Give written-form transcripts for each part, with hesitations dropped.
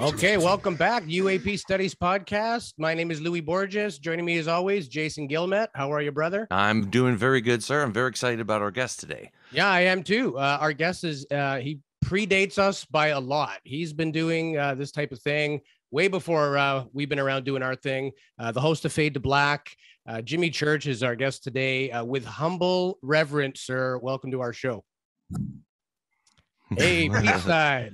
Okay, welcome back, UAP Studies Podcast. My name is Louis Borges. Joining me as always, Jason Gilmet. How are you, brother? I'm doing very good, sir. I'm very excited about our guest today. Yeah, I am too. Our guest is, he predates us by a lot. He's been doing this type of thing way before we've been around doing our thing. The host of Fade to Black, Jimmy Church, is our guest today. With humble reverence, sir, welcome to our show. Hey, peace side.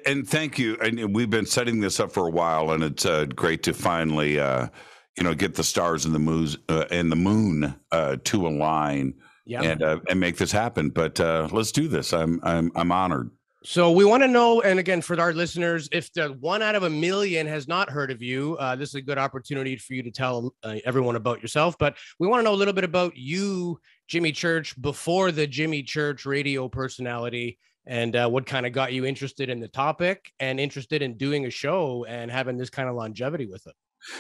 And thank you. And we've been setting this up for a while, and it's great to finally, get the stars and the moon to align, and make this happen. But let's do this. I'm honored. So we want to know, and again, for our listeners, if the 1 out of a million has not heard of you, this is a good opportunity for you to tell everyone about yourself. But we want to know a little bit about you, Jimmy Church, before the Jimmy Church radio personality, and what kind of got you interested in the topic and interested in doing a show and having this kind of longevity with it.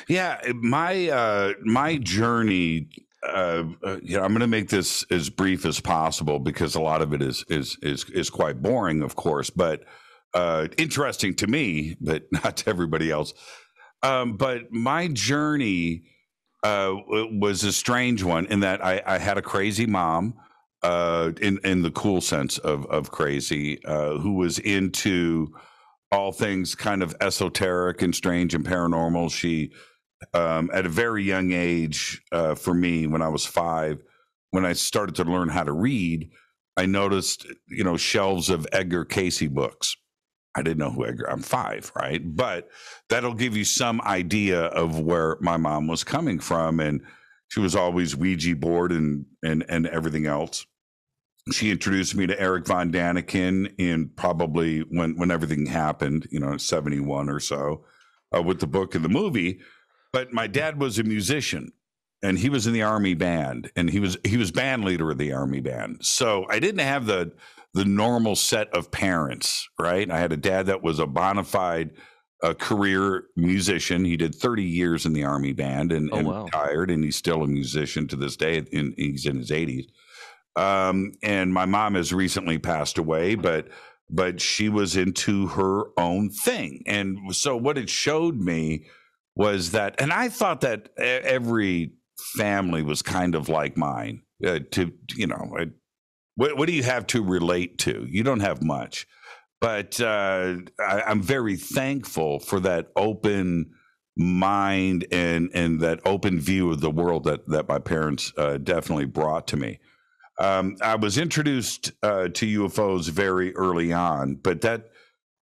Yeah, my journey. I'm going to make this as brief as possible because a lot of it is quite boring, of course, but interesting to me, but not to everybody else. But my journey was a strange one in that I had a crazy mom, in the cool sense of crazy, who was into all things kind of esoteric and strange and paranormal. She at a very young age, for me, when I was 5, when I started to learn how to read, I noticed, shelves of Edgar Cayce books. I didn't know who I'm 5, right? But that'll give you some idea of where my mom was coming from. And she was always Ouija board and everything else. She introduced me to Eric Von Daniken in probably when everything happened, 71 or so, with the book and the movie. But my dad was a musician, and he was in the Army band, and he was band leader of the Army band. So I didn't have the normal set of parents, right? I had a dad that was a bona fide career musician. He did 30 years in the Army band and retired, and he's still a musician to this day. He's in his 80s. And my mom has recently passed away, but she was into her own thing. And so what it showed me was that, and I thought that every family was kind of like mine. What do you have to relate to? You don't have much, but I'm very thankful for that open mind and that open view of the world that my parents definitely brought to me. I was introduced to UFOs very early on, but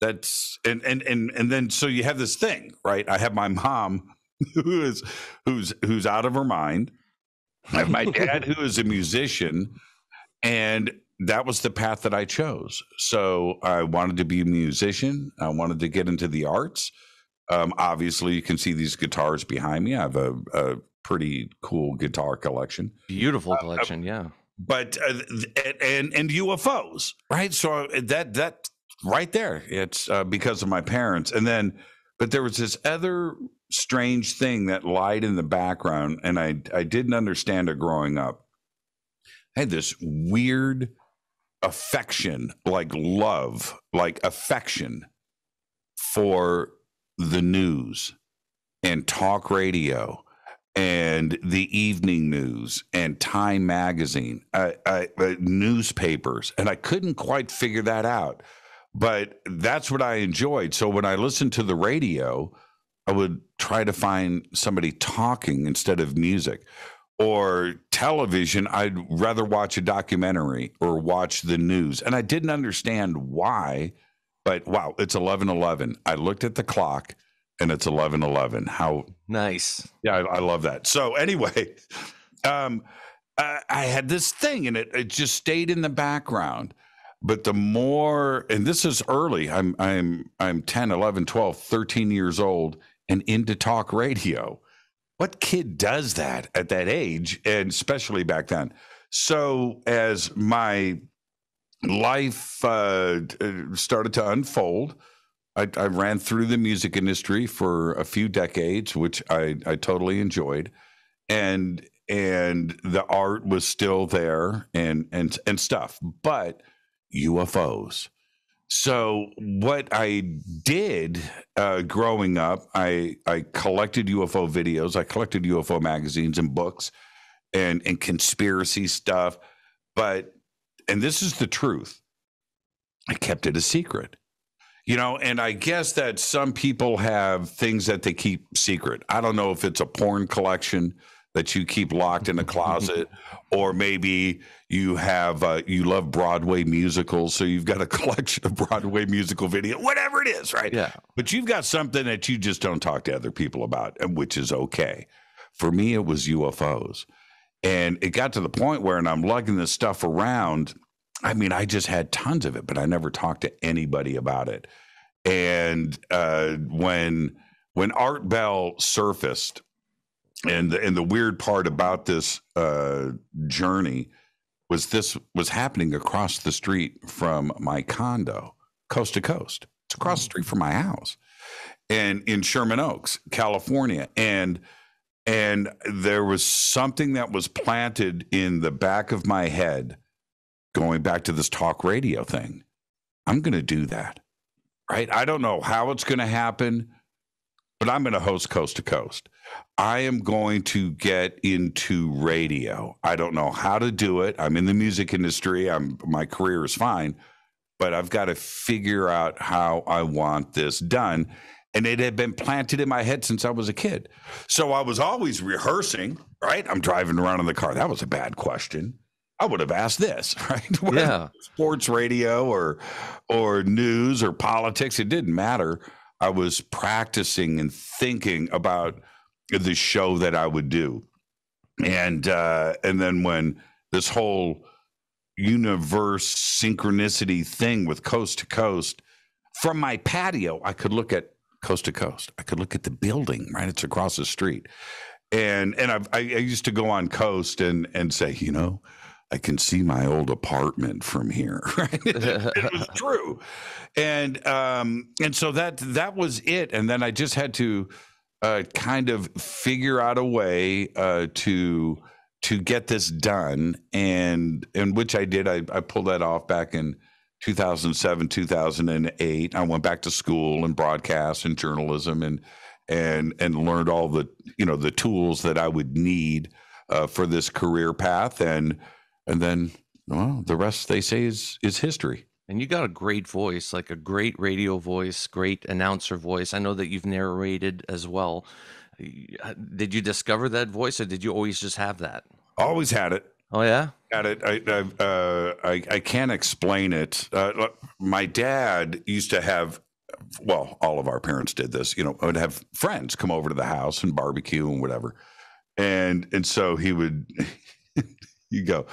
that's and then so you have this thing, right? I have my mom who's out of her mind. I have my dad who is a musician, and that was the path that I chose. So I wanted to be a musician. I wanted to get into the arts. Obviously, you can see these guitars behind me. I have a pretty cool guitar collection. Beautiful collection, yeah. But and UFOs, right? So that right there, it's because of my parents. And then, but there was this other strange thing that lied in the background, and I didn't understand it growing up. I had this weird affection, like love, like affection for the news and talk radio and the evening news and Time magazine, newspapers. And I couldn't quite figure that out, but that's what I enjoyed. So when I listened to the radio, I would try to find somebody talking instead of music. Or television, I'd rather watch a documentary or watch the news. And I didn't understand why, but wow, it's 11:11. I looked at the clock and it's 11:11. How nice. Yeah, I love that. So anyway, I had this thing and it just stayed in the background. But the more, and this is early, I'm 10, 11, 12, 13 years old and into talk radio. What kid does that at that age, and especially back then? So as my life started to unfold, I ran through the music industry for a few decades, which I totally enjoyed, and the art was still there and stuff. But UFOs, So what I did growing up, I collected UFO videos, I collected UFO magazines and books and conspiracy stuff. But, and this is the truth, I kept it a secret. And I guess that some people have things that they keep secret. I don't know if it's a porn collection that you keep locked in a closet, or maybe you have you love Broadway musicals, so you've got a collection of Broadway musical video, whatever it is, right? Yeah. But you've got something that you just don't talk to other people about, which is okay. For me, it was UFOs. And it got to the point where, and I'm lugging this stuff around, I mean, I just had tons of it, but I never talked to anybody about it. And when Art Bell surfaced, and the weird part about this journey was this was happening across the street from my condo, coast to coast. It's across the street from my house, and in Sherman Oaks, California. And there was something that was planted in the back of my head, going back to this talk radio thing. I'm going to do that, right? I don't know how it's going to happen, but I'm going to host Coast to Coast. I am going to get into radio. I don't know how to do it. I'm in the music industry. My career is fine, but I've got to figure out how I want this done. And it had been planted in my head since I was a kid. So I was always rehearsing, right? I'm driving around in the car. That was a bad question. I would have asked this, right? Yeah. Sports radio or news or politics, it didn't matter. I was practicing and thinking about the show that I would do. And then when this whole universe synchronicity thing with Coast to Coast, from my patio, I could look at Coast to Coast. I could look at the building, right? It's across the street. And I used to go on Coast and say, I can see my old apartment from here, right? It was true. And so that was it. And then I just had to kind of figure out a way to get this done, and which I did. I pulled that off back in 2007, 2008. I went back to school and broadcast and journalism and learned all the the tools that I would need for this career path, and then the rest, they say, is history. And you got a great voice, like a great radio voice, great announcer voice. I know that you've narrated as well. Did you discover that voice, or did you always just have that? Always had it. Oh yeah, had it. I can't explain it. My dad used to have, well, all of our parents did this. Would have friends come over to the house and barbecue and whatever, and so he would. You go,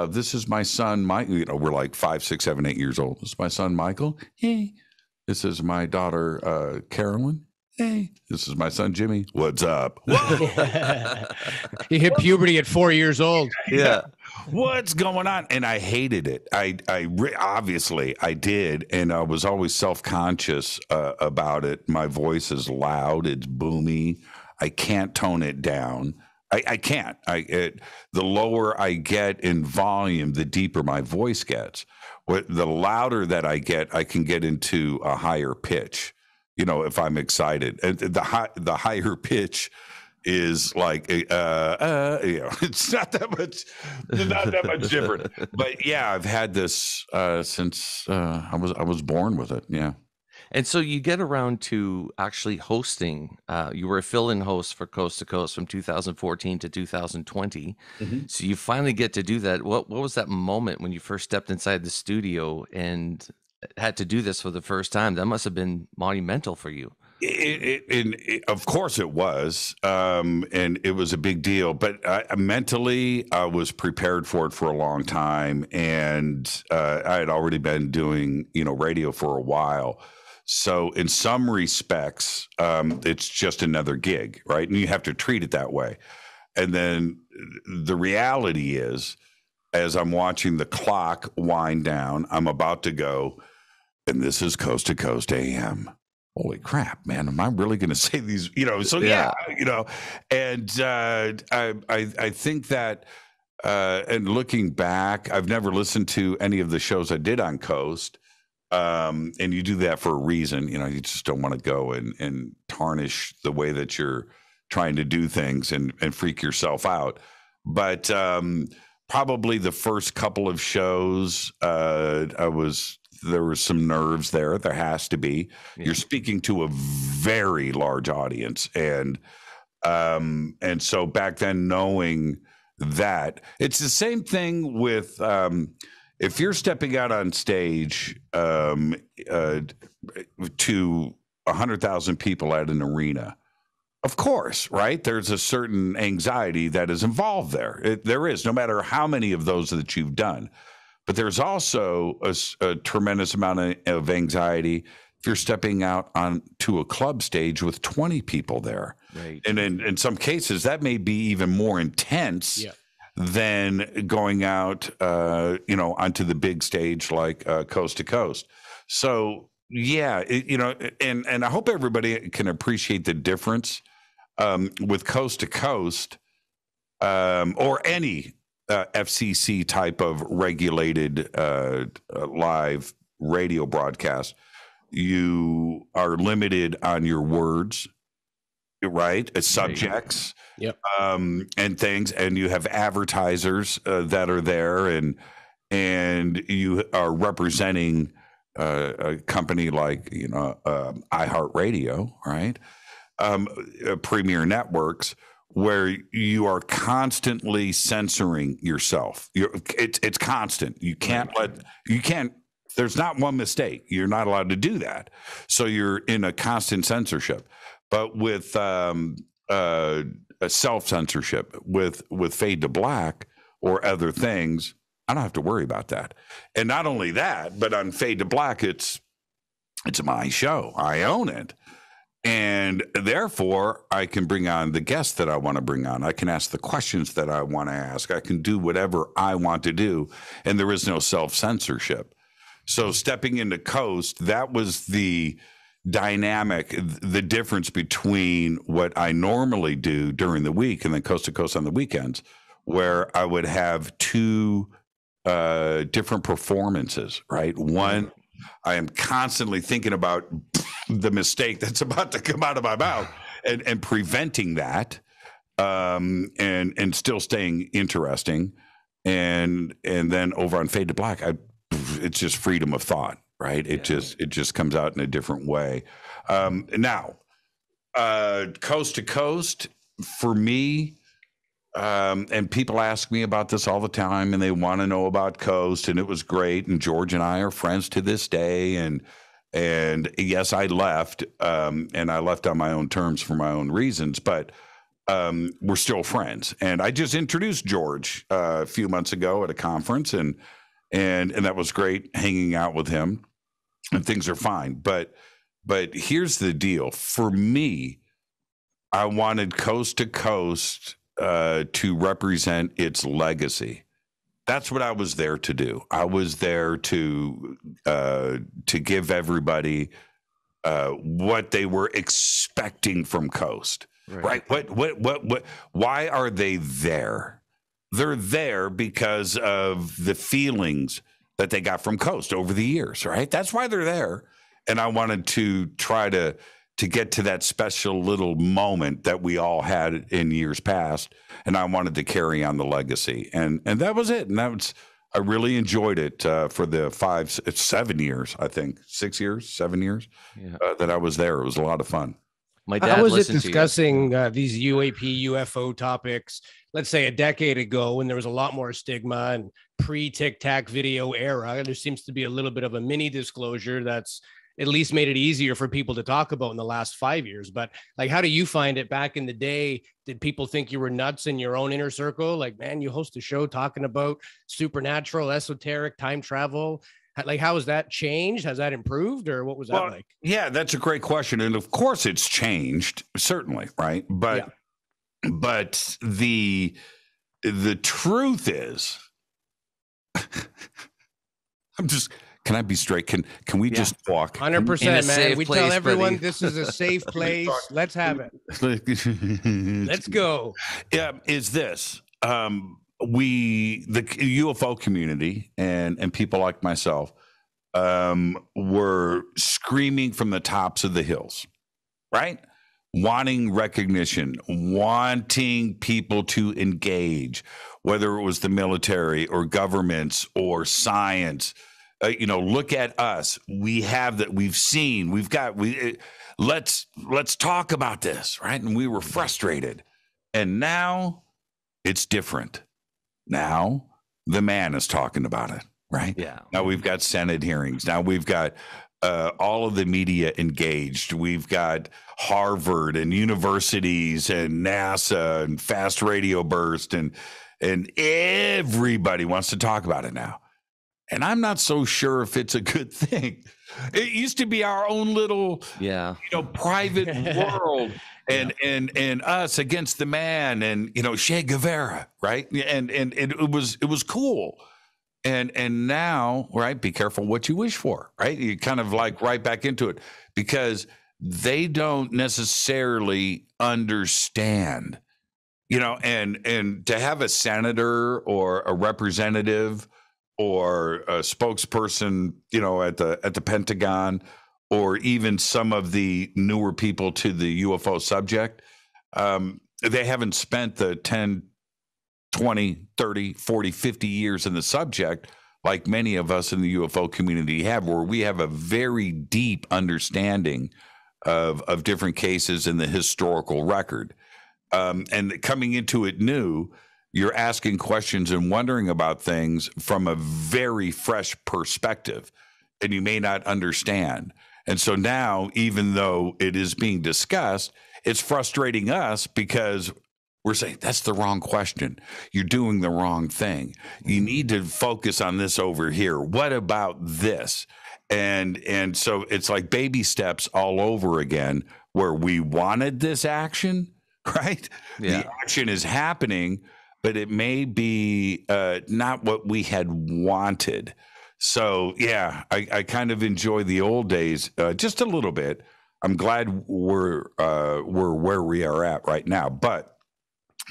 this is my son, Michael. We're like 5, 6, 7, 8 years old. This is my son, Michael. Hey. This is my daughter, Carolyn. Hey. This is my son, Jimmy. What's up? He hit puberty at 4 years old. Yeah. What's going on? And I hated it. Obviously I did. And I was always self-conscious about it. My voice is loud. It's boomy. I can't tone it down. I can't. The lower I get in volume, the deeper my voice gets. The louder that I get, I can get into a higher pitch. If I'm excited, and the higher pitch is like, it's not that much different. But yeah, I've had this since I was born with it. Yeah. And so you get around to actually hosting. You were a fill-in host for Coast to Coast from 2014 to 2020. Mm-hmm. So you finally get to do that. What was that moment when you first stepped inside the studio and had to do this for the first time? That must have been monumental for you. Of course it was. And it was a big deal. But mentally, I was prepared for it for a long time. And I had already been doing, radio for a while. So in some respects, it's just another gig, right? And you have to treat it that way. And then the reality is, as I'm watching the clock wind down, I'm about to go, and this is Coast to Coast AM. Holy crap, man. Am I really going to say these, so yeah. And I think that, and looking back, I've never listened to any of the shows I did on Coast. And you do that for a reason. You know, you just don't want to go and tarnish the way that you're trying to do things and freak yourself out. But probably the first couple of shows, there was some nerves there. There has to be. Yeah. You're speaking to a very large audience, and so back then, knowing that, it's the same thing with if you're stepping out on stage to 100,000 people at an arena. Of course, right? There's a certain anxiety that is involved there. There is, no matter how many of those that you've done. But there's also a tremendous amount of anxiety if you're stepping out onto a club stage with 20 people there. Right. And in some cases, that may be even more intense than going out, onto the big stage like Coast to Coast. So, yeah, and I hope everybody can appreciate the difference with Coast to Coast or any FCC type of regulated live radio broadcast. You are limited on your words, right? As subjects, and things, and you have advertisers that are there, and you are representing a company like iHeartRadio, right? Premier networks, where you are constantly censoring yourself. It's constant. You can't there's not one mistake. You're not allowed to do that. So you're in a constant censorship. But with a self-censorship, with Fade to Black or other things, I don't have to worry about that. And not only that, but on Fade to Black, it's my show. I own it. And therefore, I can bring on the guests that I want to bring on. I can ask the questions that I want to ask. I can do whatever I want to do. And there is no self-censorship. So stepping into Coast, that was the dynamic, the difference between what I normally do during the week and then Coast to Coast on the weekends, where I would have two different performances, right? One, I am constantly thinking about the mistake that's about to come out of my mouth and preventing that, and still staying interesting. And then over on Fade to Black, it's just freedom of thought, right? It just comes out in a different way. Now, Coast to Coast for me, and people ask me about this all the time, and they want to know about Coast, and it was great. And George and I are friends to this day. And yes, I left, and I left on my own terms for my own reasons, but we're still friends. And I just introduced George a few months ago at a conference, and that was great hanging out with him, and things are fine. But here's the deal. For me, I wanted Coast to Coast to represent its legacy. That's what I was there to do. I was there to give everybody what they were expecting from Coast, right? What? Why are they there? They're there because of the feelings that they got from Coast over the years, right? That's why they're there. And I wanted to try to get to that special little moment that we all had in years past. And I wanted to carry on the legacy. And that was it. And I really enjoyed it for the 7 years, I think, 6 years, 7 years that I was there. It was a lot of fun. My dad How was it discussing these UAP, UFO topics, let's say a decade ago, when there was a lot more stigma and pre-Tic-Tac video era? There seems to be a little bit of a mini disclosure that's at least made it easier for people to talk about in the last 5 years. But like, how do you find it back in the day? Did people think you were nuts in your own inner circle? Like, man, you host a show talking about supernatural, esoteric, time travel. Like, how has that changed? Has that improved, or what was that like? Yeah, that's a great question. And of course it's changed, certainly. Right. But the truth is, can I be straight? Can we just walk? 100%, man. We tell everyone this is a safe place. Let's have it. Let's go. Yeah, is this the UFO community and people like myself, were screaming from the tops of the hills, right? Wanting recognition, wanting people to engage, whether it was the military or governments or science. Look at us. We have that. We've seen. Let's talk about this, right? And we were frustrated. And now it's different. Now the man is talking about it, right? Yeah. Now we've got Senate hearings. Now we've got all of the media engaged. We've got Harvard and universities and NASA and fast radio burst and everybody wants to talk about it now. And I'm not so sure if it's a good thing. It used to be our own little, private world and us against the man and, Che Guevara, right? And it was cool. And now, right, be careful what you wish for, right? You kind of like right back into it because they don't necessarily understand, and to have a senator or a representative or a spokesperson, at the Pentagon, or even some of the newer people to the UFO subject, they haven't spent the 10, 20, 30, 40, 50 years in the subject like many of us in the UFO community have, where we have a very deep understanding of different cases in the historical record. And coming into it new, you're asking questions and wondering about things from a very fresh perspective, and you may not understand. And so now, even though it is being discussed, it's frustrating us because we're saying that's the wrong question. You're doing the wrong thing. You need to focus on this over here. What about this? And so it's like baby steps all over again, where we wanted this action, right? Yeah. The action is happening, but it may be not what we had wanted. So, yeah, I kind of enjoy the old days just a little bit. I'm glad we're where we are at right now, but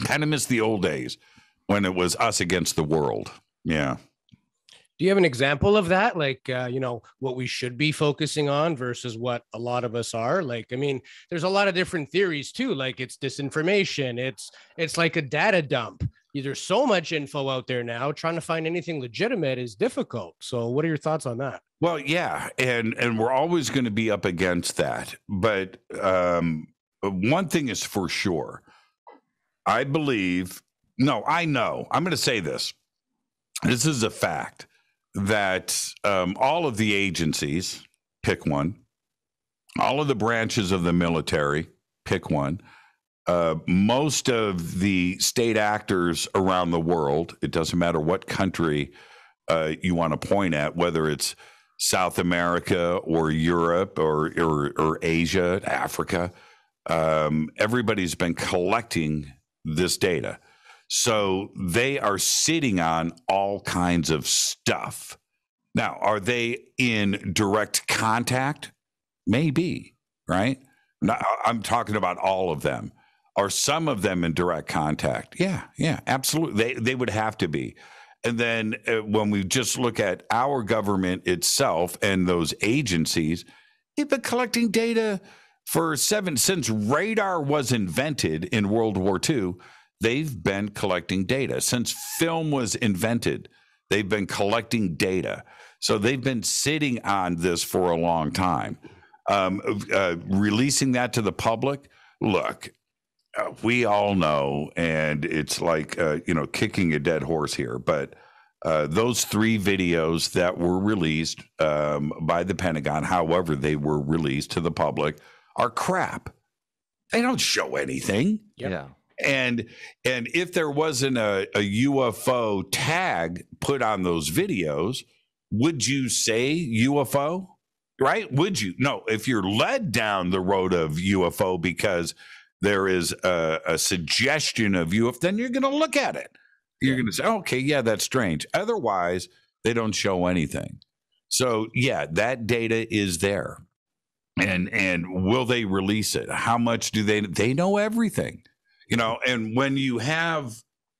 kind of miss the old days when it was us against the world. Yeah. Do you have an example of that? Like, what we should be focusing on versus what a lot of us are? Like, I mean, there's a lot of different theories too. Like it's disinformation. It's like a data dump. There's so much info out there now, trying to find anything legitimate is difficult. So what are your thoughts on that? Well, yeah. And we're always going to be up against that. But one thing is for sure. I know, I'm going to say this. This is a fact that all of the agencies, pick one, all of the branches of the military, pick one, most of the state actors around the world, it doesn't matter what country you want to point at, whether it's South America or Europe or Asia, Africa, everybody's been collecting this data. So they are sitting on all kinds of stuff. Now, are they in direct contact? Maybe, right? Now, I'm talking about all of them. Are some of them in direct contact? Yeah, absolutely. They would have to be. And then when we just look at our government itself and those agencies, they've been collecting data since radar was invented in World War II. They've been collecting data. Since film was invented, they've been collecting data. So they've been sitting on this for a long time. Releasing that to the public, look, we all know, and it's like, kicking a dead horse here, but those 3 videos that were released by the Pentagon, however they were released to the public, are crap. They don't show anything. Yep. Yeah. And if there wasn't a UFO tag put on those videos, would you say UFO? Right? Would you? No, if you're led down the road of UFO because there is a suggestion of UFO, then you're going to look at it. You're going to say, okay, yeah, that's strange. Otherwise, they don't show anything. So, yeah, that data is there. And will they release it? How much do they know everything? And when you have,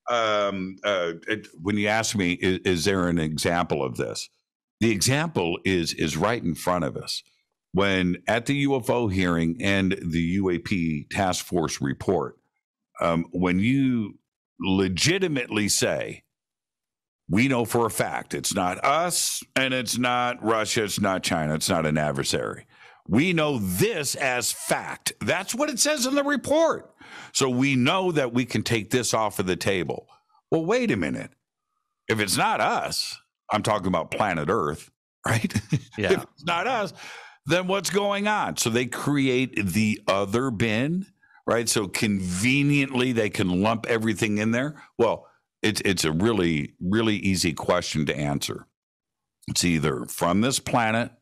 when you ask me, is there an example of this? The example is right in front of us. When at the UFO hearing and the UAP task force report, when you legitimately say, we know for a fact it's not us and it's not Russia, it's not China, it's not an adversary. We know this as fact. That's what it says in the report. So we know that we can take this off of the table. Well, wait a minute. If it's not us, I'm talking about planet Earth, right? Yeah. If it's not us, then what's going on? So they create the other bin, right? So conveniently they can lump everything in there. Well, it's a really, really easy question to answer. It's either from this planet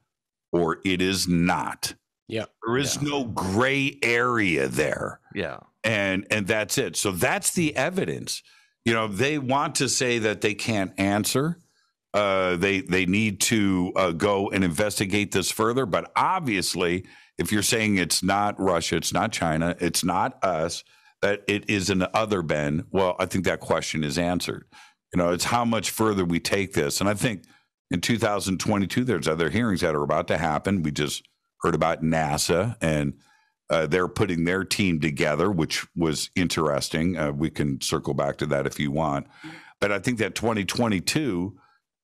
or it is not. Yeah. There is no gray area there. Yeah. And that's it. So that's the evidence. You know, they want to say that they can't answer. They need to go and investigate this further. But obviously, if you're saying it's not Russia, it's not China, it's not us, that it is an other bin, well, I think that question is answered. You know, it's how much further we take this. And I think in 2022, there's other hearings that are about to happen. We just heard about NASA, and they're putting their team together, which was interesting. We can circle back to that if you want. But I think that 2022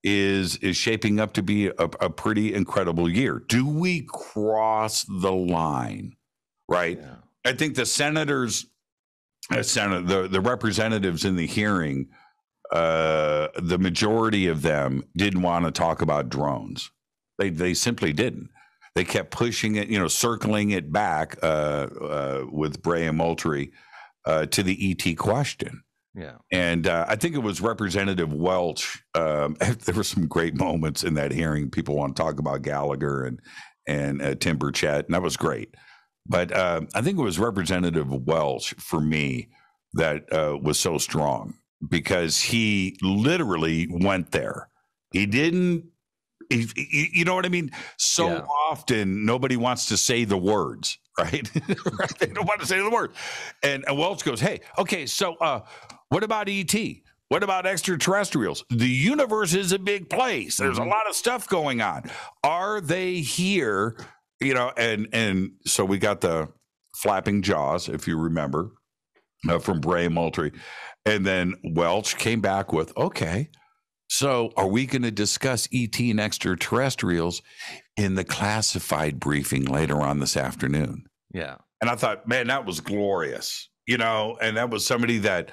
is shaping up to be a pretty incredible year. Do we cross the line, right? Yeah. I think the senators, the representatives in the hearing, the majority of them didn't want to talk about drones. They simply didn't. They kept pushing it, circling it back with Bray and Moultrie to the ET question. Yeah. And I think it was Representative Welch. There were some great moments in that hearing. People want to talk about Gallagher and Tim Burchett, and that was great. But I think it was Representative Welch, for me, that was so strong, because he literally went there. He didn't, you know what I mean? So often nobody wants to say the words, right? Right? They don't want to say the words. And Welch goes, hey, okay, so what about ET? What about extraterrestrials? The universe is a big place. There's a lot of stuff going on. Are they here? And so we got the flapping jaws, if you remember, from Bray and Moultrie. And then Welch came back with, okay, so are we going to discuss ET and extraterrestrials in the classified briefing later on this afternoon? Yeah. And I thought, man, that was glorious, and that was somebody that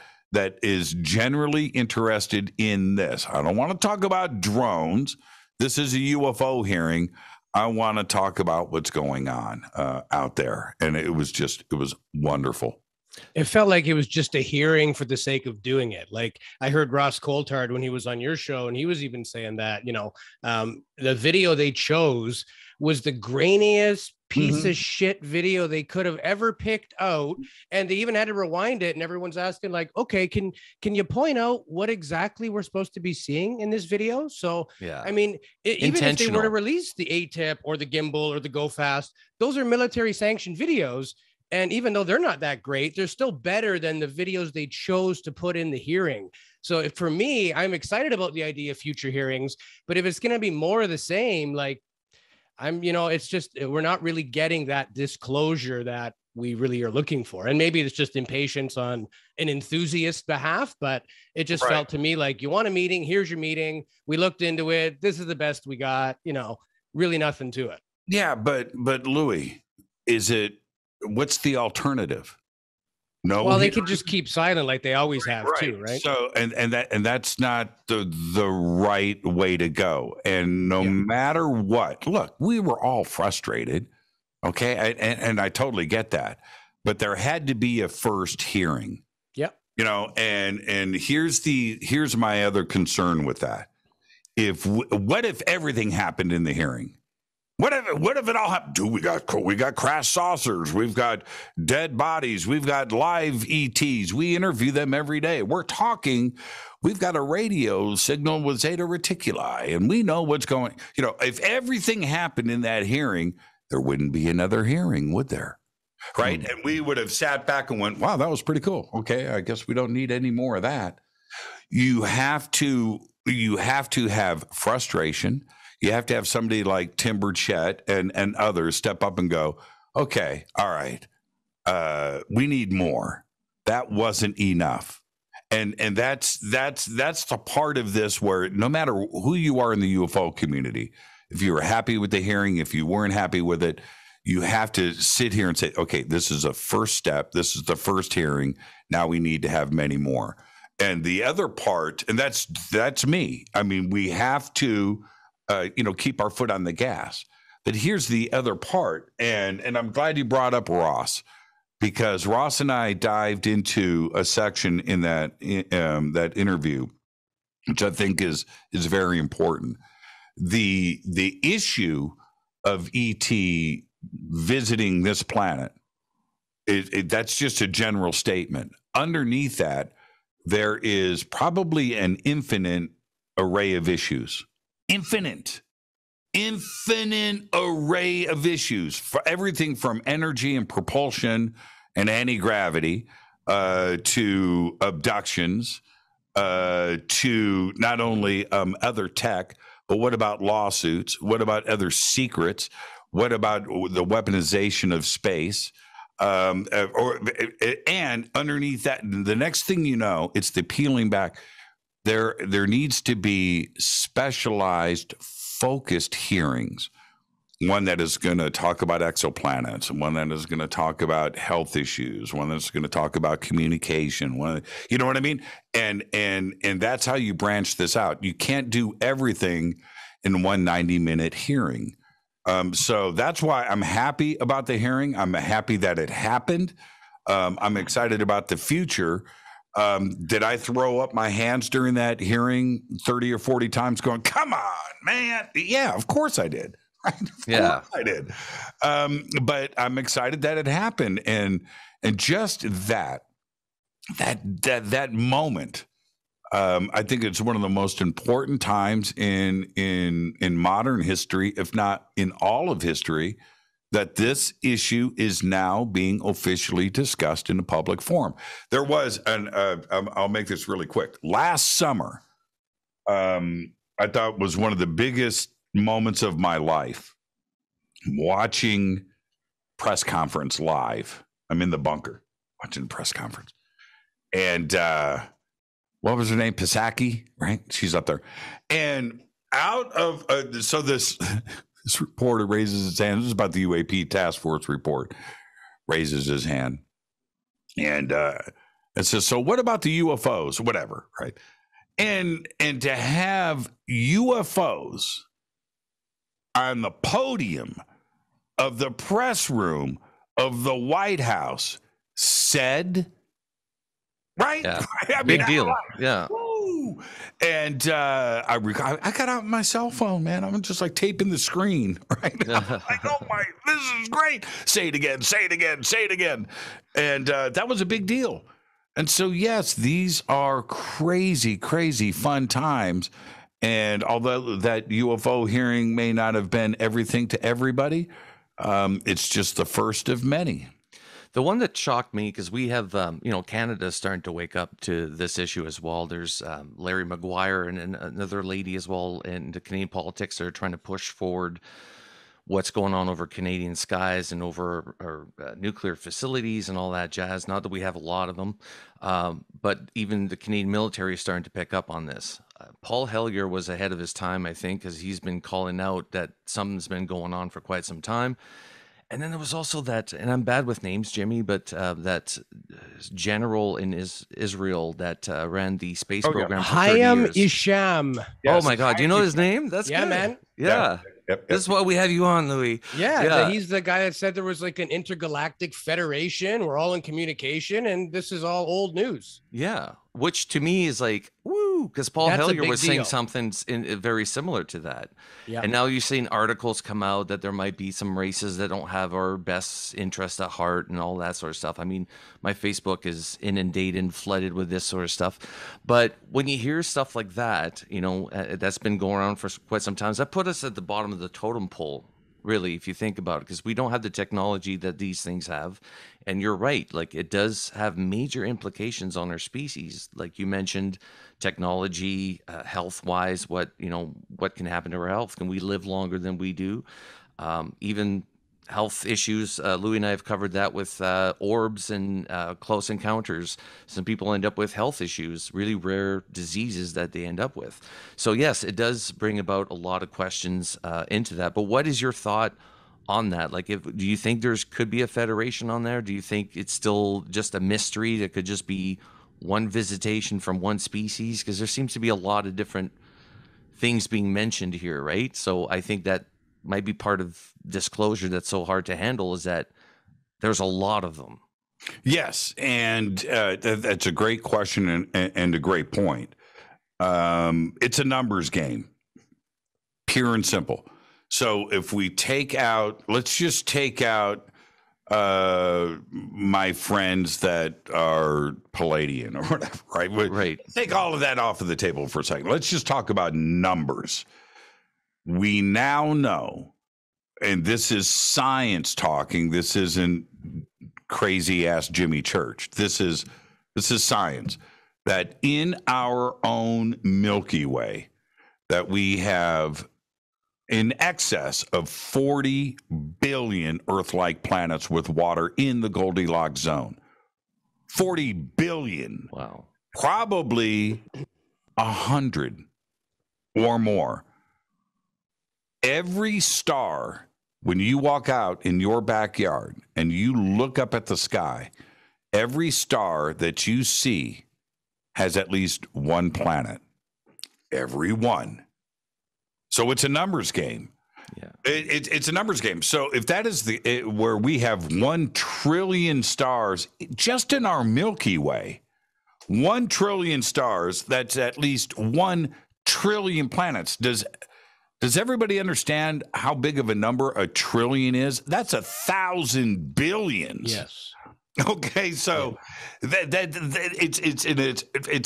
is generally interested in this. I don't want to talk about drones. This is a UFO hearing. I want to talk about what's going on out there. And it was wonderful. It felt like it was just a hearing for the sake of doing it. Like I heard Ross Coulthard when he was on your show, and he was even saying that, the video they chose was the grainiest piece of shit video they could have ever picked out. And they even had to rewind it. And everyone's asking like, okay, can you point out what exactly we're supposed to be seeing in this video? So, I mean, even if they were to release the ATIP or the gimbal or the Go Fast, those are military sanctioned videos. And even though they're not that great, they're still better than the videos they chose to put in the hearing. So for me, I'm excited about the idea of future hearings, but if it's going to be more of the same, like it's just, we're not really getting that disclosure that we really are looking for. And maybe it's just impatience on an enthusiast behalf, but it just felt to me like, you want a meeting, here's your meeting. We looked into it. This is the best we got, really nothing to it. Yeah. But Louis, what's the alternative? No. Well, they could just keep silent like they always have too, right? So, and that's not the right way to go. And no matter what, look, we were all frustrated. Okay. And I totally get that, but there had to be a first hearing. Yep. And here's my other concern with that. What if everything happened in the hearing? What if it all happened? Dude, we got crash saucers. We've got dead bodies. We've got live ETs. We interview them every day. We've got a radio signal with Zeta Reticuli, and we know what's going. If everything happened in that hearing, there wouldn't be another hearing, would there? Right? And we would have sat back and went, wow, that was pretty cool. Okay, I guess we don't need any more of that. You have to have frustration. You have to have somebody like Tim Burchett and others step up and go, okay, all right, we need more. That wasn't enough. And that's the part of this where no matter who you are in the UFO community, if you were happy with the hearing, if you weren't happy with it, you have to sit here and say, okay, this is a first step. This is the first hearing. Now we need to have many more. And the other part, and that's me. I mean, we have to, keep our foot on the gas. But here's the other part, and I'm glad you brought up Ross, because Ross and I dived into a section in that interview, which I think is very important. The issue of ET visiting this planet, that's just a general statement. Underneath that, there is probably an infinite array of issues. Infinite array of issues for everything from energy and propulsion and anti-gravity to abductions to not only other tech, but what about lawsuits? What about other secrets? What about the weaponization of space? And underneath that, the next thing you know, it's the peeling back. There needs to be specialized, focused hearings. One that is going to talk about exoplanets, one that is going to talk about health issues, one that's going to talk about communication. You know what I mean? And that's how you branch this out. You can't do everything in one 90-minute hearing. So that's why I'm happy about the hearing. I'm happy that it happened. I'm excited about the future. Did I throw up my hands during that hearing 30 or 40 times going, come on, man? Yeah, of course I did. Right? Of course I did. But I'm excited that it happened. And just that moment, I think it's one of the most important times in modern history, if not in all of history, that this issue is now being officially discussed in a public forum. There was, I'll make this really quick. Last summer, I thought was one of the biggest moments of my life, watching press conference live. I'm in the bunker watching press conference. And what was her name? Psaki, right? She's up there. And out of, so this reporter raises his hand. This is about the UAP task force report. Raises his hand. And it says, so what about the UFOs? Whatever, right? And to have UFOs on the podium of the press room of the White House said, right? Yeah. Big deal. Yeah. Woo! And I got out my cell phone, man. I'm just like taping the screen, right? I'm like, oh my, this is great. Say it again, say it again, say it again. And that was a big deal. And so, yes, these are crazy, crazy fun times. And although that UFO hearing may not have been everything to everybody, it's just the first of many. The one that shocked me, because we have, Canada starting to wake up to this issue as well. There's Larry Maguire and another lady as well in the Canadian politics that are trying to push forward what's going on over Canadian skies and over our nuclear facilities and all that jazz. Not that we have a lot of them, but even the Canadian military is starting to pick up on this. Paul Hellyer was ahead of his time, I think, because he's been calling out that something's been going on for quite some time. And then there was also that, and I'm bad with names, Jimmy, but that general in Israel that ran the space program for 30 Hayam years. Isham. Yes. Oh my God, do you know his name? That's yeah, good. Man. Yeah. Yep. This is why we have you on, Louis. Yeah, he's the guy that said there was like an intergalactic federation. We're all in communication, and this is all old news. Yeah, which to me is like, woo, because Paul Hellyer was saying something very similar to that. Yeah. And now you're seeing articles come out that there might be some races that don't have our best interest at heart and all that sort of stuff. I mean, my Facebook is inundated and flooded with this sort of stuff. But when you hear stuff like that, that's been going on for quite some time, that put us at the bottom of the totem pole, really, if you think about it, because we don't have the technology that these things have. And you're right, like it does have major implications on our species. Like you mentioned, technology, health-wise, what what can happen to our health. Can we live longer than we do? Even health issues. Louis and I have covered that with orbs and close encounters. Some people end up with health issues, really rare diseases that they end up with. So yes, it does bring about a lot of questions into that. But what is your thought on that? Like, do you think could be a federation on there? Do you think it's still just a mystery that could just be one visitation from one species? Because there seems to be a lot of different things being mentioned here, right? So I think that might be part of disclosure that's so hard to handle, is that there's a lot of them. Yes, and that's a great question and a great point. It's a numbers game, pure and simple. So if we let's just take out my friends that are Palladian or whatever, right? Right. Take all of that off of the table for a second. Let's just talk about numbers. We now know, and this is science talking. This isn't crazy ass Jimmy Church. This is science, that in our own Milky Way, that we have in excess of 40 billion Earth-like planets with water in the Goldilocks zone. 40 billion. Wow. Probably 100 or more. Every star, when you walk out in your backyard and you look up at the sky, every star that you see has at least one planet. Every one. So it's a numbers game. Yeah, it's a numbers game. So if that is where we have 1 trillion stars just in our Milky Way, 1 trillion stars, that's at least 1 trillion planets. Does everybody understand how big of a number a trillion is? That's 1,000 billions. Yes. Okay, so it's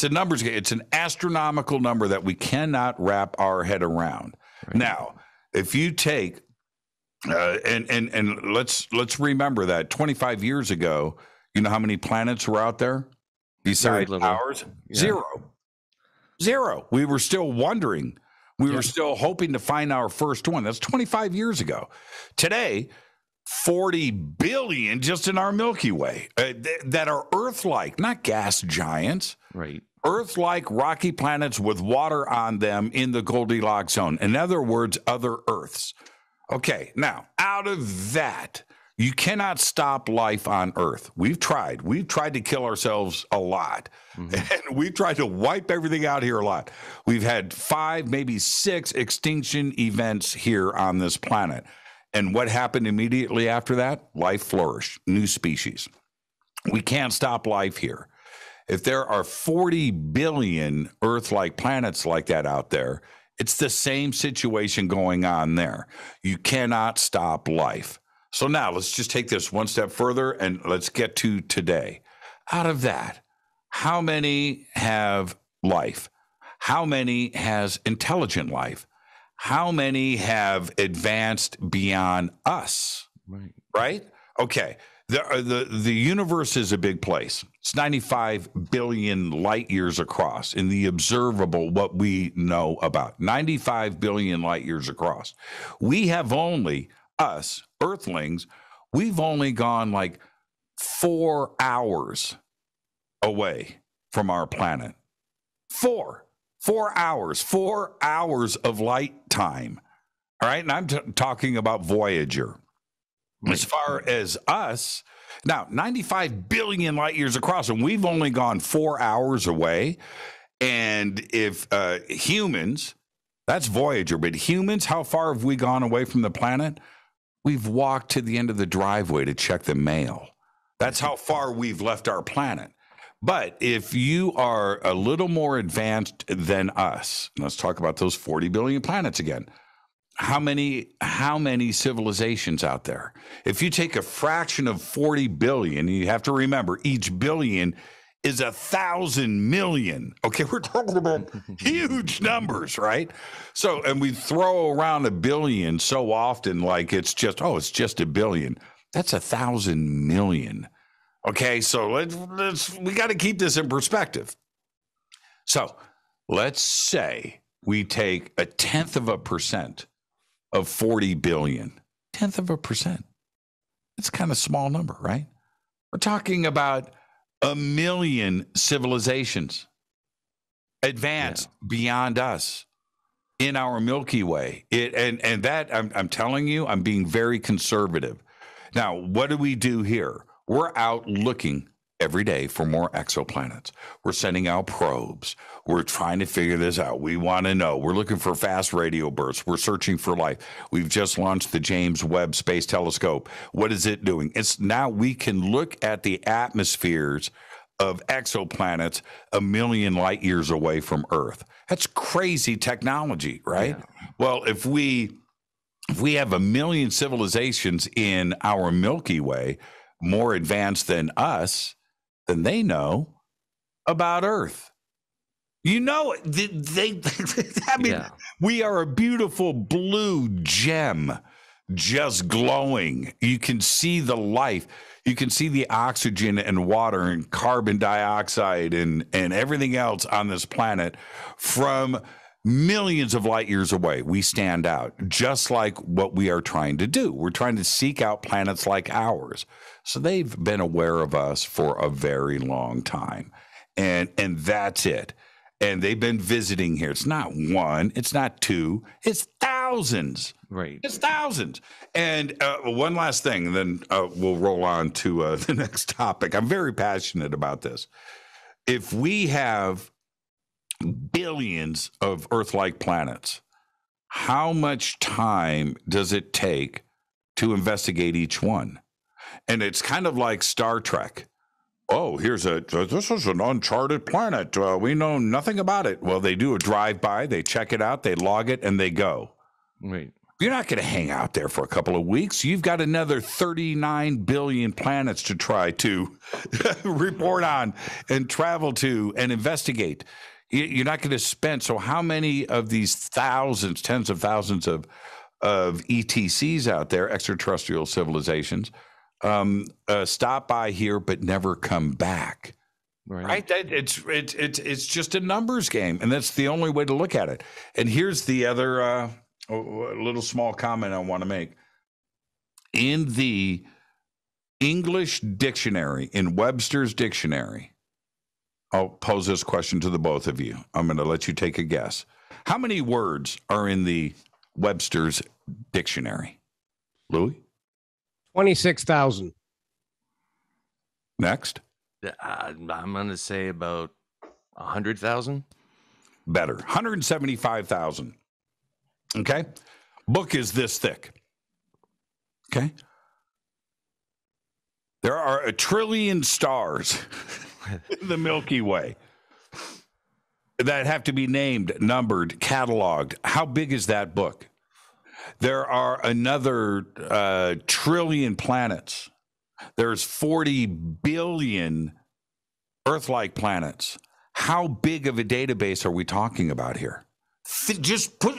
a numbers game. It's an astronomical number that we cannot wrap our head around. Right. Now, if you take and let's remember that 25 years ago, you know how many planets were out there besides ours? Yeah. Zero. We were still wondering. We were still hoping to find our first one. That's 25 years ago. Today, 40 billion just in our Milky Way that are Earth-like, not gas giants. Right. Earth-like rocky planets with water on them in the Goldilocks zone. In other words, other Earths. Okay, now, out of that, you cannot stop life on Earth. We've tried. We've tried to kill ourselves a lot. Mm-hmm. And we've tried to wipe everything out here a lot. We've had 5, maybe 6 extinction events here on this planet. And what happened immediately after that? Life flourished, new species. We can't stop life here. If there are 40 billion Earth-like planets like that out there, it's the same situation going on there. You cannot stop life. So now let's just take this one step further and let's get to today. Out of that, how many have life? How many has intelligent life? How many have advanced beyond us? Right? Okay. The universe is a big place. It's 95 billion light years across in the observable, what we know about. 95 billion light years across. We have only, us, Earthlings, we've only gone like 4 hours away from our planet. 4 hours, 4 hours of light time. All right. And I'm talking about Voyager. As far as us, now 95 billion light years across, and we've only gone 4 hours away. And if humans, that's Voyager, but humans, how far have we gone away from the planet? We've walked to the end of the driveway to check the mail. That's how far we've left our planet. But if you are a little more advanced than us, let's talk about those 40 billion planets again. How many civilizations out there? If you take a fraction of 40 billion, you have to remember each billion is 1,000 million. Okay, we're talking about huge numbers, right? So, and we throw around a billion so often like it's just a billion. That's 1,000 million. Okay, so we got to keep this in perspective. So let's say we take 0.1% of 40 billion. 0.1%. It's kind of small number, right? We're talking about 1 million civilizations advanced beyond us in our Milky Way. And that I'm telling you, I'm being very conservative. Now, what do we do here? We're out looking every day for more exoplanets. We're sending out probes. We're trying to figure this out. We want to know. We're looking for fast radio bursts. We're searching for life. We've just launched the James Webb Space Telescope. What is it doing? It's now we can look at the atmospheres of exoplanets 1 million light years away from Earth. That's crazy technology, right? Yeah. Well, if we have 1 million civilizations in our Milky Way, more advanced than us, then they know about Earth. You know, we are a beautiful blue gem just glowing. You can see the life. You can see the oxygen and water and carbon dioxide and everything else on this planet from millions of light years away. We stand out, just like what we are trying to do. We're trying to seek out planets like ours. So they've been aware of us for a very long time. And that's it. And they've been visiting here. It's not one, it's not two, it's thousands. Right. It's thousands. And one last thing, and then we'll roll on to the next topic. I'm very passionate about this. If we have billions of Earth-like planets, how much time does it take to investigate each one? And it's kind of like Star Trek. Oh, this is an uncharted planet. We know nothing about it. Well, they do a drive-by, they check it out, they log it, and they go. Right. You're not going to hang out there for a couple of weeks. You've got another 39 billion planets to try to report on and travel to and investigate. You're not going to spend. So how many of these thousands, tens of thousands of ETCs out there, extraterrestrial civilizations, stop by here but never come back? Right? It's just a numbers game, and that's the only way to look at it. And here's the other little small comment I want to make. In the English dictionary, in Webster's dictionary, I'll pose this question to the both of you. I'm going to let you take a guess. How many words are in the Webster's dictionary? Louis? 26,000. Next. I'm going to say about 100,000. Better. 175,000. Okay. Book is this thick. Okay. There are 1 trillion stars in the Milky Way that have to be named, numbered, cataloged. How big is that book? There are another 1 trillion planets. There's 40 billion Earth-like planets. How big of a database are we talking about here?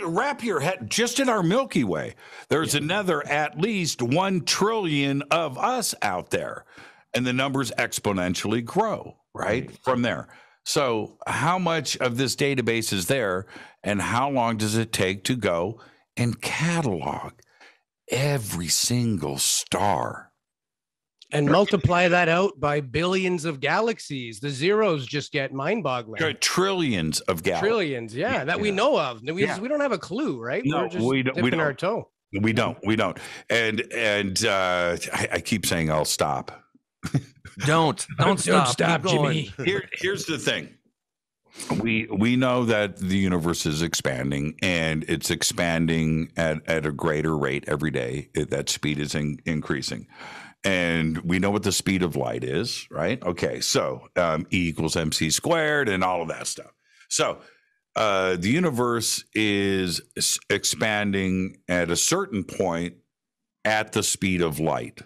Wrap your head just in our Milky Way. There's another at least 1 trillion of us out there, and the numbers exponentially grow right from there. So how much of this database is there, and how long does it take to go and catalog every single star? And multiply that out by billions of galaxies. The zeros just get mind-boggling. Trillions of galaxies. Trillions, that we know of. We don't have a clue, right? No, We're just dipping our toe. We don't. And I keep saying I'll stop. Don't stop, Jimmy. Here's the thing. We know that the universe is expanding, and it's expanding at a greater rate every day. That speed is increasing. And we know what the speed of light is, right? Okay, so E equals mc squared and all of that stuff. So the universe is expanding at a certain point at the speed of light.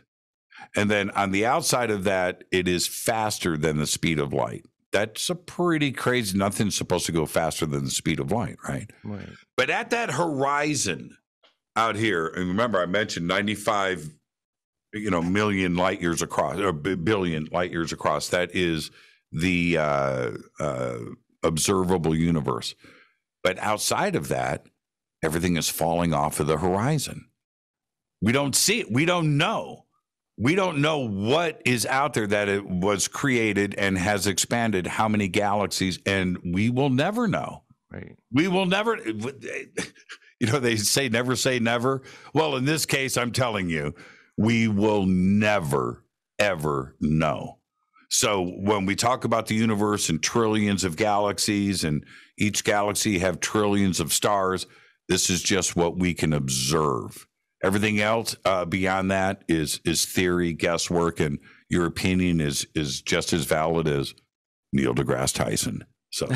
And then on the outside of that, it is faster than the speed of light. That's a pretty crazy. Nothing's supposed to go faster than the speed of light, right? Right. But at that horizon out here, and remember I mentioned 95 million light years across, or billion light years across. That is the observable universe. But outside of that, everything is falling off of the horizon. We don't see it. We don't know. We don't know what is out there, that it was created and has expanded how many galaxies, and we will never know. Right. We will never, they say never. Well, in this case, I'm telling you, we will never, ever know. So when we talk about the universe and trillions of galaxies, and each galaxy have trillions of stars, this is just what we can observe. Everything else beyond that is theory, guesswork, and your opinion is just as valid as Neil deGrasse Tyson. So,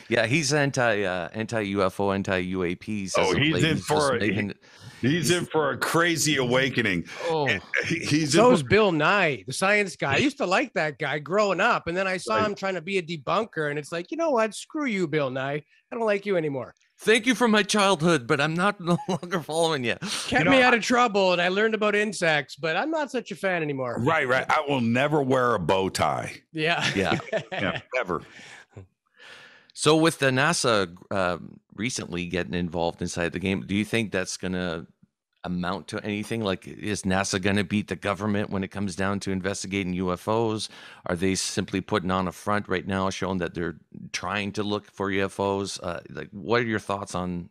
yeah, he's anti-UFO, anti-UAP. He's in for a crazy awakening. Oh, So's Bill Nye, the science guy. I used to like that guy growing up, and then I saw him trying to be a debunker, and it's like, you know what? Screw you, Bill Nye. I don't like you anymore. Thank you for my childhood, but I'm no longer following you. Kept me out of trouble, and I learned about insects, but I'm not such a fan anymore. Right. I will never wear a bow tie. Yeah, never. So with the NASA recently getting involved inside the game, do you think that's going to amount to anything? Like, is NASA going to beat the government when it comes down to investigating UFOs? Are they simply putting on a front right now, showing that they're trying to look for UFOs? What are your thoughts on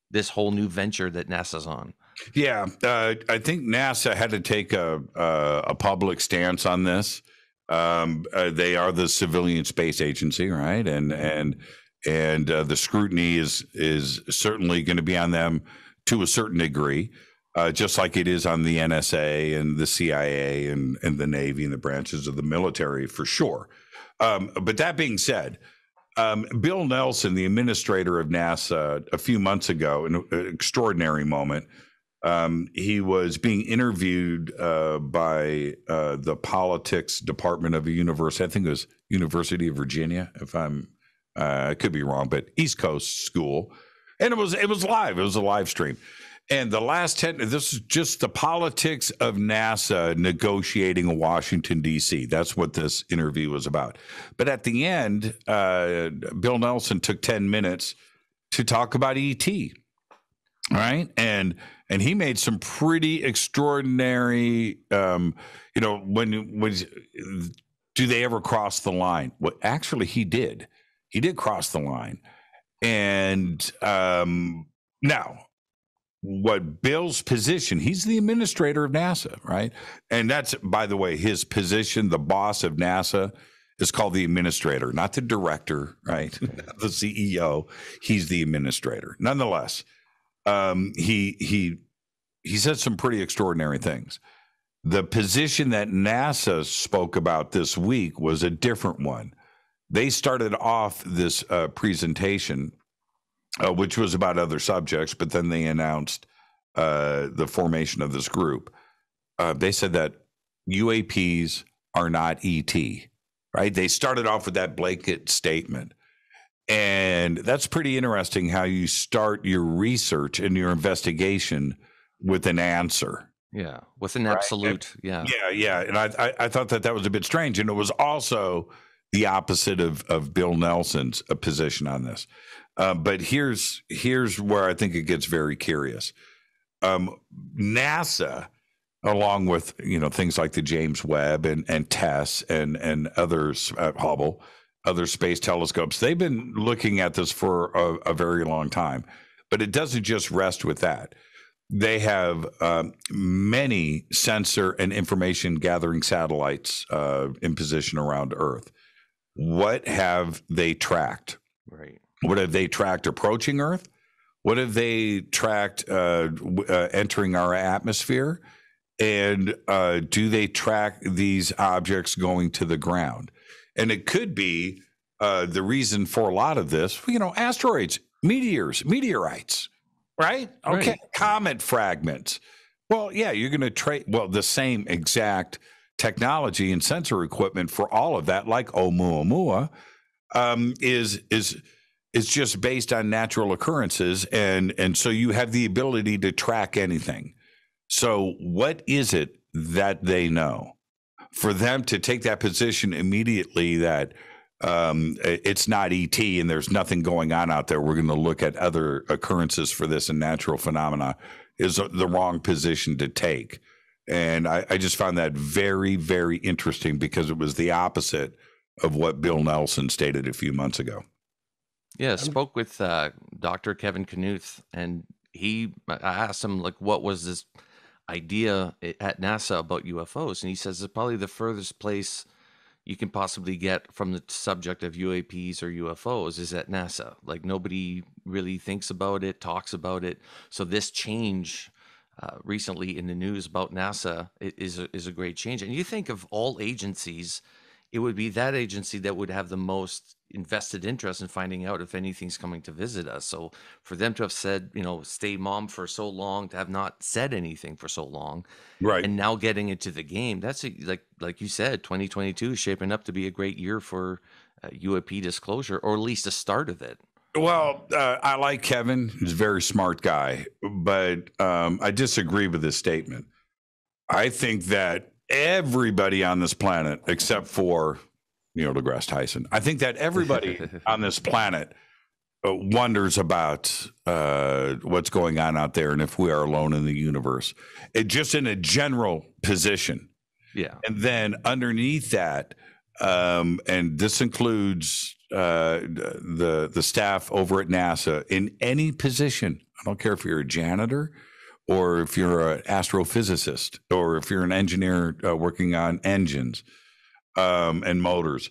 this whole new venture that NASA's on? Yeah, I think NASA had to take a public stance on this. They are the civilian space agency, right? And the scrutiny is certainly going to be on them to a certain degree. Just like it is on the NSA and the CIA and the Navy and the branches of the military, for sure. But that being said, Bill Nelson, the administrator of NASA, a few months ago, in an extraordinary moment, he was being interviewed by the politics department of a university. I think it was University of Virginia, I could be wrong, but East Coast school. And it was live. It was a live stream. And the last this is just the politics of NASA negotiating in Washington, D.C. That's what this interview was about. But at the end, Bill Nelson took 10 minutes to talk about ET, right? And he made some pretty extraordinary, when do they ever cross the line? Well, actually, he did. He did cross the line. And now, what Bill's position, he's the administrator of NASA, right? And that's, by the way, his position, the boss of NASA, is called the administrator, not the director, right? The CEO. He's the administrator. Nonetheless, he said some pretty extraordinary things. The position that NASA spoke about this week was a different one. They started off this presentation, which was about other subjects, but then they announced the formation of this group. They said that UAPs are not ET, right? They started off with that blanket statement. And that's pretty interesting how you start your research and your investigation with an answer. Yeah, with an absolute, right? Yeah. And I thought that was a bit strange. And it was also the opposite of Bill Nelson's position on this. But here's where I think it gets very curious. NASA, along with things like the James Webb and TESS and others, Hubble, other space telescopes, they've been looking at this for a very long time. But it doesn't just rest with that. They have many sensor and information gathering satellites in position around Earth. What have they tracked? Right. What have they tracked approaching Earth? What have they tracked entering our atmosphere? And do they track these objects going to the ground? And it could be the reason for a lot of this, asteroids, meteorites, right? Okay, right. Comet fragments. Well, yeah, you're going to trade, the same exact technology and sensor equipment for all of that, like Oumuamua, is just based on natural occurrences, and so you have the ability to track anything. So what is it that they know for them to take that position immediately that it's not ET and there's nothing going on out there, we're going to look at other occurrences for this and natural phenomena, is the wrong position to take. And I just found that very, very interesting, because it was the opposite of what Bill Nelson stated a few months ago. Yeah, I spoke with Dr. Kevin Knuth, and I asked him, like, what was this idea at NASA about UFOs? And he says it's probably the furthest place you can possibly get from the subject of UAPs or UFOs is at NASA. Like, nobody really thinks about it, talks about it. So this change recently in the news about NASA is a great change. And you think of all agencies, it would be that agency that would have the most invested interest in finding out if anything's coming to visit us. So for them to have said, stay mom for so long, to have not said anything for so long, right, and now getting into the game, that's like you said, 2022 is shaping up to be a great year for UAP disclosure, or at least the start of it. Well, I like Kevin. He's a very smart guy, but I disagree with this statement. I think that everybody on this planet, except for Neil deGrasse Tyson, I think that everybody on this planet wonders about what's going on out there and if we are alone in the universe. It just in a general position. Yeah. And then underneath that, and this includes the staff over at NASA in any position. I don't care if you're a janitor, or if you're an astrophysicist, or if you're an engineer working on engines and motors.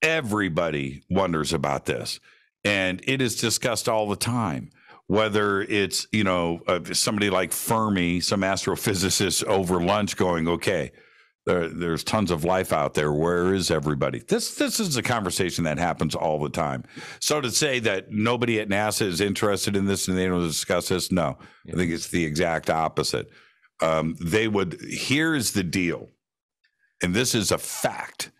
Everybody wonders about this. And it is discussed all the time, whether it's, somebody like Fermi, some astrophysicist over lunch going, okay, there's tons of life out there. Where is everybody? This is a conversation that happens all the time. So to say that nobody at NASA is interested in this and they don't discuss this, no, I think it's the exact opposite. Here's the deal, and this is a fact.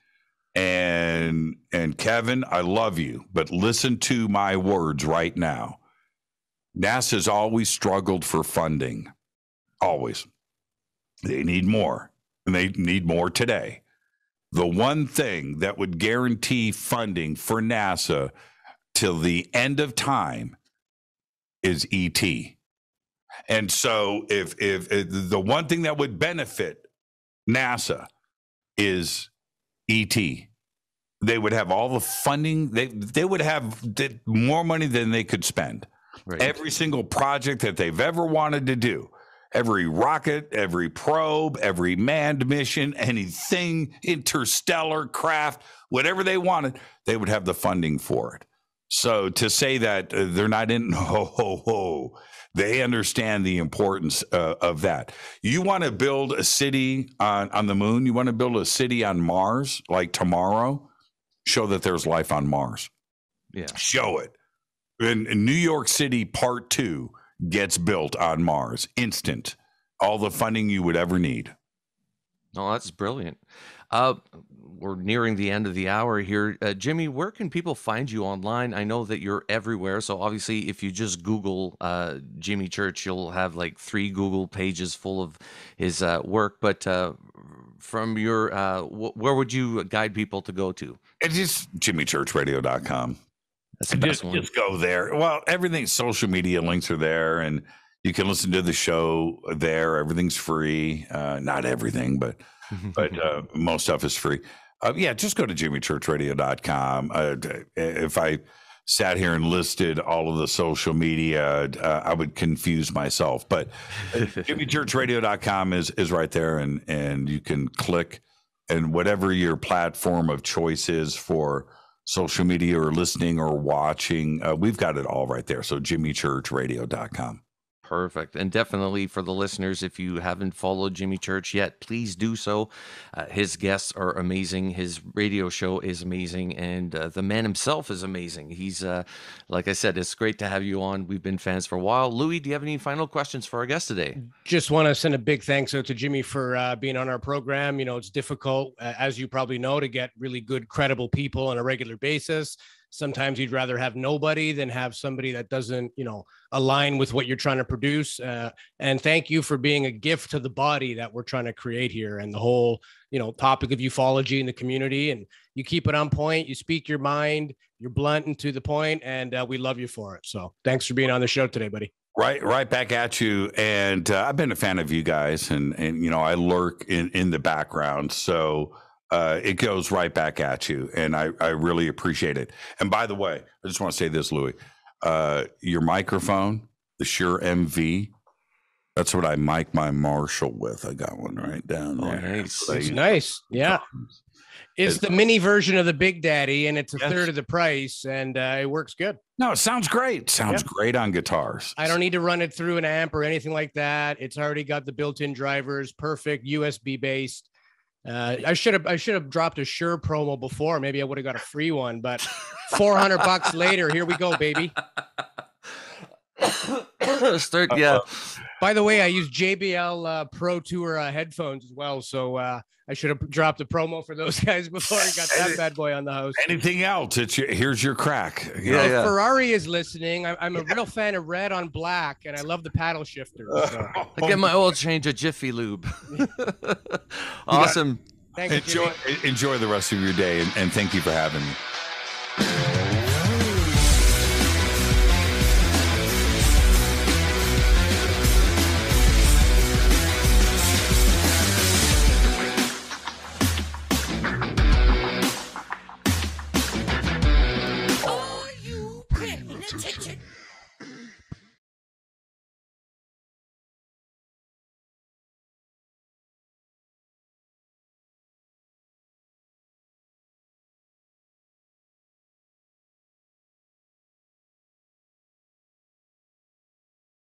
And Kevin, I love you, but listen to my words right now. NASA's always struggled for funding. Always. They need more. And they need more today. The one thing that would guarantee funding for NASA till the end of time is ET. And so if the one thing that would benefit NASA is ET, they would have all the funding. They would have more money than they could spend. Right. Every single project that they've ever wanted to do. Every rocket, every probe, every manned mission, anything, interstellar craft, whatever they wanted, they would have the funding for it. So to say that they're not in, they understand the importance of that. You want to build a city on the moon? You want to build a city on Mars, like tomorrow? Show that there's life on Mars. Yeah. Show it. In New York City Part 2, gets built on Mars. Instant. All the funding you would ever need. Oh, that's brilliant. We're nearing the end of the hour here. Jimmy, where can people find you online? I know that you're everywhere. So obviously, if you just Google Jimmy Church, you'll have like 3 Google pages full of his work. But from your, where would you guide people to go to? It's just jimmychurchradio.com. That's the best one. Just go there. Well, everything, social media links are there, and you can listen to the show there. Everything's free. Not everything, but most stuff is free. Just go to jimmychurchradio.com. If I sat here and listed all of the social media, I would confuse myself. But jimmychurchradio.com is right there, and you can click, and whatever your platform of choice is for social media or listening or watching, we've got it all right there. So jimmychurchradio.com. Perfect. And definitely for the listeners, if you haven't followed Jimmy Church yet, please do so. His guests are amazing. His radio show is amazing. And the man himself is amazing. He's, like I said, it's great to have you on. We've been fans for a while. Louis, do you have any final questions for our guest today? Just want to send a big thanks out to Jimmy for being on our program. It's difficult, as you probably know, to get really good, credible people on a regular basis. sometimes you'd rather have nobody than have somebody that doesn't, align with what you're trying to produce. And thank you for being a gift to the body that we're trying to create here, and the whole, topic of ufology in the community. And you keep it on point. You speak your mind. You're blunt and to the point, and we love you for it. So thanks for being on the show today, buddy. Right back at you. And I've been a fan of you guys, and I lurk in the background. So it goes right back at you, and I really appreciate it. And by the way, I just want to say this, Louis, your microphone, the Shure MV, that's what I mic my Marshall with. I got one right down there. Nice. It's nice. Yeah. It's the mini version of the Big Daddy, and it's a third of the price, and it works good. No, it sounds great. Sounds great on guitars. I don't need to run it through an amp or anything like that. It's already got the built-in drivers, perfect, USB based. I should have dropped a Shure promo before. Maybe I would have got a free one, but $400 later, here we go, baby. By the way, I use JBL Pro Tour headphones as well, so I should have dropped a promo for those guys before I got that bad boy on the house. Anything else? Here's your crack. Ferrari is listening. I'm a real fan of red on black, and I love the paddle shifter. So. I get my oil change at Jiffy Lube. Awesome. Thanks, enjoy the rest of your day, and thank you for having me.